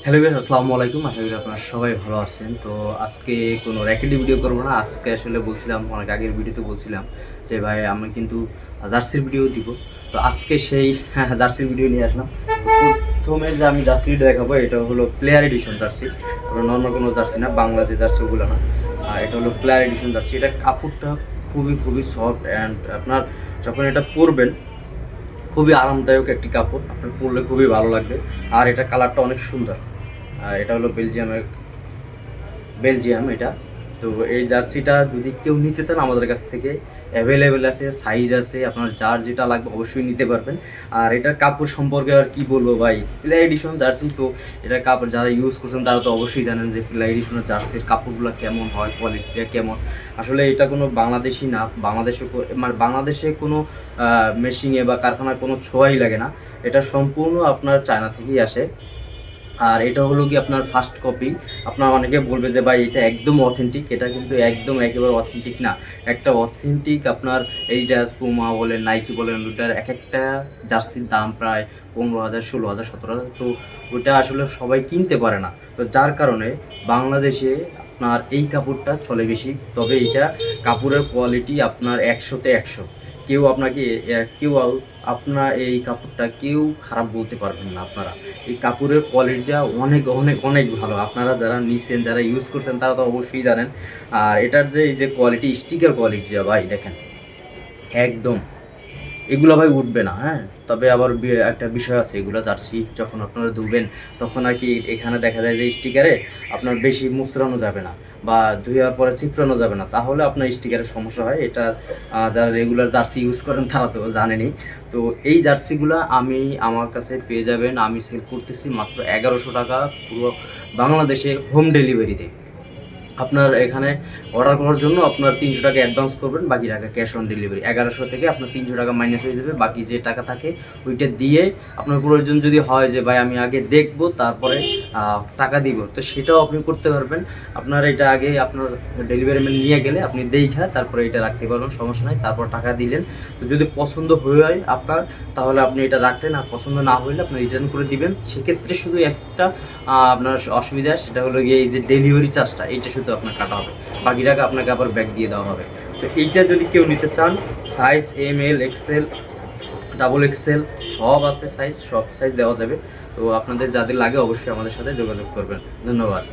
Hello guys, আসসালামু আলাইকুম। আশা করি আপনারা সবাই ভালো আছেন। তো আজকে কোনো র্যাকেটি ভিডিও করব না। আজকে আসলে বলছিলাম, অনেক আগের ভিডিওতে বলছিলাম যে ভাই আমি কিন্তু জার্সির ভিডিও দিব। তো আজকে সেই জার্সির ভিডিও নিয়ে আসলাম। প্রথমে যে আমি জার্সিটা দেখাবো এটা হলো প্লেয়ার এডিশন জার্সি। আপনার নর্মাল কোনো জার্সি না, বাংলা যে জার্সি ওগুলো না। এটা হলো প্লেয়ার এডিশন জার্সি। এটা কাপড়টা খুবই খুবই সফট অ্যান্ড আপনার যখন এটা পরবেন খুবই আরামদায়ক একটি কাপড়, আপনার পরলে খুবই ভালো লাগবে। আর এটা কালারটা অনেক সুন্দর। এটা হলো বেলজিয়াম এটা। তো এই জার্সিটা যদি কেউ নিতে চান আমাদের কাছ থেকে অ্যাভেলেবেল আছে, সাইজ আছে, আপনার যার যেটা লাগবে অবশ্যই নিতে পারবেন। আর এটার কাপড় সম্পর্কে আর কি বলবো ভাই, প্লে এডিশন জার্সি তো এটা কাপড় যারা ইউজ করছেন তারা তো অবশ্যই জানেন যে প্লে এডিশনের জার্সির কাপড়গুলো কেমন হয়, কোয়ালিটিটা কেমন। আসলে এটা কোনো বাংলাদেশি না, মানে বাংলাদেশে কোনো মেশিনে বা কারখানায় কোনো ছোঁয়াই লাগে না। এটা সম্পূর্ণ আপনার চায়না থেকেই আসে। আর এটা হলো কি আপনার ফার্স্ট কপি। আপনার অনেকে বলবে যে ভাই এটা একদম অথেন্টিক, এটা কিন্তু একদম একেবারে অথেন্টিক না। একটা অথেন্টিক আপনার এইডাস, পুমা বলেন, নাইকি বলেন, ওটার এক একটা জার্সির দাম প্রায় 15,000, 16,000, 17,000। তো ওটা আসলে সবাই কিনতে পারে না। তো যার কারণে বাংলাদেশে আপনার এই কাপড়টা চলে বেশি। তবে এটা কাপড়ের কোয়ালিটি আপনার 100-তে 100। কেউ আপনাকে কেউ আপনার এই কাপড়টা কেউ খারাপ বলতে পারবেন না। আপনারা এই কাপড়ের কোয়ালিটিটা অনেক অনেক অনেক ভালো। আপনারা যারা নিছেন, যারা ইউজ করছেন তারা তো অবশ্যই জানেন। আর এটার যে এই যে কোয়ালিটি, স্টিকার কোয়ালিটিটা ভাই দেখেন, একদম এগুলো ভাই উঠবে না। হ্যাঁ, তবে আবার একটা বিষয় আছে, এগুলো জার্সি যখন আপনারা ধুবেন তখন আর কি এখানে দেখা যায় যে স্টিকারে আপনার বেশি মুচড়ানো যাবে না বা ধুয়ার পরে চিপড়ানো যাবে না, তাহলে আপনার স্টিকারের সমস্যা হয়। এটা যারা রেগুলার জার্সি ইউজ করেন তারা তো জানেনই। তো এই জার্সিগুলো আমার কাছে পেয়ে যাবেন, আমি সেল করতেছি মাত্র 1100 টাকা পুরো বাংলাদেশে হোম ডেলিভারিতে। আপনার এখানে অর্ডার করার জন্য আপনার 300 টাকা অ্যাডভান্স করবেন, বাকি টাকা ক্যাশ অন ডেলিভারি। 1100 থেকে আপনার 300 টাকা মাইনাস হয়ে যাবে, বাকি যে টাকা থাকে ওইটা দিয়ে আপনার প্রয়োজন যদি হয় যে ভাই আমি আগে দেখবো তারপরে টাকা দিব, তো সেটাও আপনি করতে পারবেন। আপনার এটা আগে আপনার ডেলিভারি ম্যান নিয়ে গেলে আপনি দেখা তারপরে এটা রাখতে পারবেন, সমস্যা নাই। তারপর টাকা দিলেন। তো যদি পছন্দ হয় আপনার, তাহলে আপনি এটা রাখলেন। আর পছন্দ না হলে আপনি রিটার্ন করে দিবেন। সেক্ষেত্রে শুধু একটা আপনার অসুবিধা, সেটা হলো গিয়ে এই যে ডেলিভারি চার্জটা, এইটা শুধু আপনার কাটা হবে, বাকি টাকা আপনাকে আবার ব্যাক দিয়ে দেওয়া হবে। তো এইটা যদি কেউ নিতে চান, size ML, XL, double XL সব আছে সাইজ, সব সাইজ দেওয়া যাবে। তো আপনাদের যাদের লাগে অবশ্যই আমাদের সাথে যোগাযোগ করবেন। ধন্যবাদ।